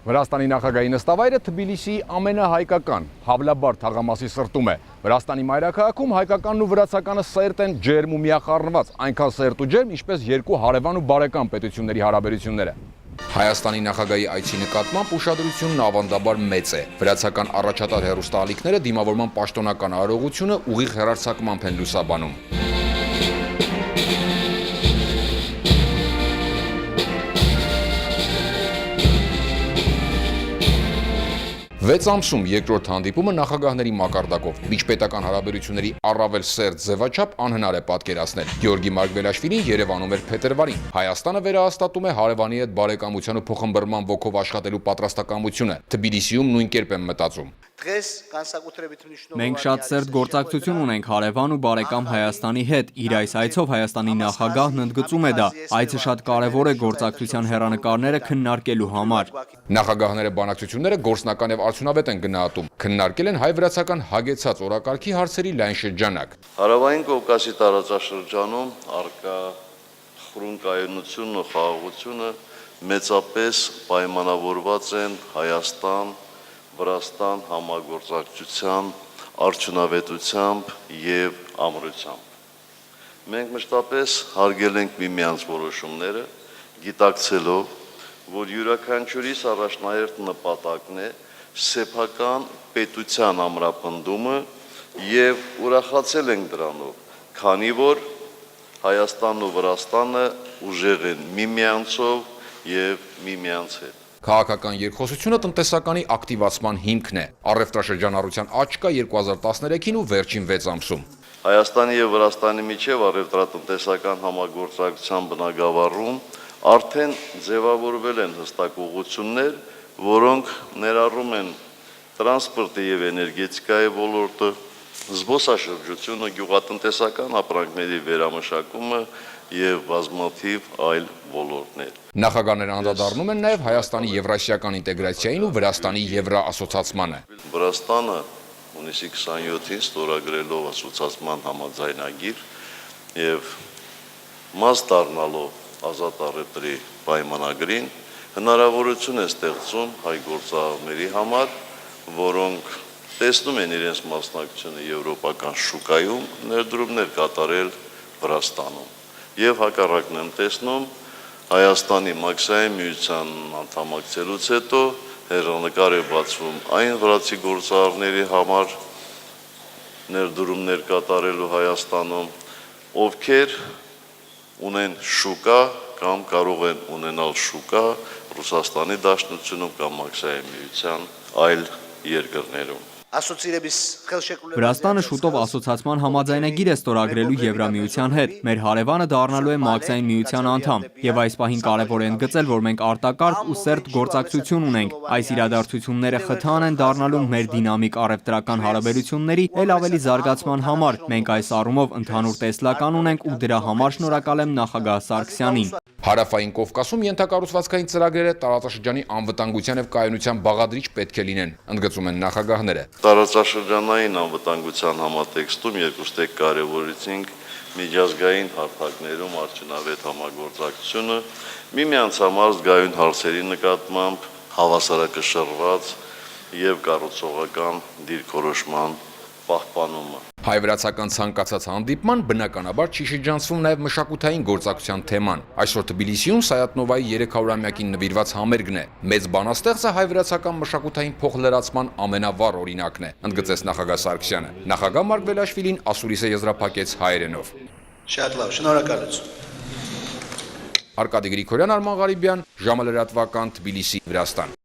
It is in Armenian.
Վրաստանի նախագահի նստավայրը Թբիլիսիի ամենահայկական Հավլաբար թաղամասի սրտում է։ Վրաստանի մայրաքաղաքում հայկականն ու վրացականը սերտ են ջերմ ու միախառնված, այնքան սերտ ու ջերմ, ինչպես երկու հարևան ու բարեկամ պետությունների հարաբերությունները։ Հայաստանի նախագահի այցի նկատմամբ ուշադրությունն ավանդաբար մեծ է։ Վրացական առաջատար հեռուստաալիքները դիմավորման պաշտոնական արարողությունը ուղիղ հեռարձակմամբ են լուսաբանում։ 6 ամսում երկրորդ հանդիպումը նախագահների մակարդակով միջպետական հարաբերությունների առավել սերտ ձևաչափ անհնար է պատկերացնել։ Գեորգի Մարգվելաշվիլին Երևանում էր փետրվարին։ Հայաստանը վերահաստատում է հարևանի հետ բարեկամության ու փոխմբռնման ոգով աշխատելու պատրաստակամությունը։ Թբիլիսիում նույն կերպ եմ մտածում։ Մենք շատ սերտ գործակցություն ունենք հարևան ու բարեկամ Հայաստանի հետ։ Իր այս այցով Հայաստանի նախագահն ընդգծում է դա։ Այցը շատ կարևոր է գործակցության հեռանկարները քննարկելու համար։ Նախագահները բանակցությունները գործնական եւ արդյունավետ են գնահատում։ Քննարկել են հայ-վրացական հագեցած օրակարգի հարցերի լայն շրջանակ։ Հարավային Կովկասի տարածաշրջանում առկա խռունկայունությունն ու խաղաղությունը մեծապես պայմանավորված են Հայաստան Վրաստան համագործակցության արդյունավետությամբ եւ ամրությամբ։ Մենք մշտապես հարգել ենք միմյանց որոշումները, գիտակցելով, որ յուրաքանչյուրիս առաջնահերթ նպատակն է սեփական պետության ամրապնդումը եւ ուրախացել ենք դրանով, քանի որ Հայաստանն ու Վրաստանը ուժեղ են միմյանցով եւ միմյանց հետ։ Քաղաքական երկխոսությունը տնտեսականի ակտիվացման հիմքն է։ Առևտրաշրջանառության աճ կա 2013-ին ու վերջին 6 ամսում։ Հայաստանի եւ Վրաստանի միջև առևտրատնտեսական համագործակցության բնագավառում արդեն ձևավորվել են հստակ ուղղություններ, որոնք ներառում են տրանսպորտի եւ էներգետիկայի ոլորտը, զբոսաշրջությունը, գյուղատնտեսական ապրանքների վերամշակումը եւ բազմաթիվ այլ ոլորտներ։ Նախագահները անդրադառնում են նաև Հայաստանի եվրասիական ինտեգրացիային ու Վրաստանի եվրոասոցիացմանը։ Վրաստանը հունիսի 27-ին ստորագրելով ասոցիացման համաձայնագիր եւ մաս դառնալով ազատ առևտրի պայմանագրին հնարավորություն է ստեղծում հայ գործարարների համար, որոնք տեսնում են իրենց մասնակցությունը եվրոպական շուկայում ներդրումներ կատարել Վրաստանում եւ հակառակն են տեսնում Հայաստանի մաքսային միության անդամակցելուց հետո հեռանկար է բացվում այն վրացի գործարարների համար ներդրումներ կատարելու Հայաստանում, ովքեր ունեն շուկա կամ կարող են ունենալ շուկա Ռուսաստանի Դաշնությունում կամ մաքսային միության այլ երկրներում։ Վրաստանը շուտով ասոցիացման համաձայնագիր է ստորագրելու Եվրամիության հետ։ Մեր հարևանը դառնալու է մաքսային միության անդամ, եւ այս պահին կարևոր է ընդգծել, որ մենք արտակարգ ու սերտ գործակցություն ունենք։ Այս իրադարձությունները խթան են դառնալու մեր դինամիկ առևտրական հարաբերությունների ել ավելի զարգացման համար։ Մենք այս առումով ընդհանուր տեսլական ունենք ու դրա համար շնորհակալ եմ նախագահ Սարգսյանին։ Հարավային Կովկասում ենթակառուցվածքային ծրագրերը տարածաշրջանի անվտանգության եւ կայունության բաղադրիչ պետք է լինեն, ընդգծում են նախագահները։ Տարածաշրջանային անվտանգության համատեքստում երկուստեք կարևորեցինք միջազգային հարթակներում արդյունավետ համագործակցությունը, միմյանց համար զգայուն հարցերի նկատմամբ հավասարակշռված եւ կառուցողական դիրքորոշման պահպանումը։ Հայ-վրացական ցանկացած հանդիպման բնականաբար չի շրջանցվում նաև մշակութային գործակցության թեման։ Այսօր Թբիլիսիում Սայաթ-Նովայի 300-ամյակին նվիրված համերգն է։ Մեծ բանաստեղծը հայ-վրացական մշակութային փոխլրացման ամենավառ օրինակն է, ընդգծեց նախագահ Սարգսյանը։ Նախագահ Մարգվելաշվիլին ասուրիսը եզրափակեց հայերենով։ Շատ լավ, շնորհակալություն։ Արկադի Գրիգորյան, Արման Ղարիբյան, ժամը լրատվական, Թբիլիսի, Վրաստան։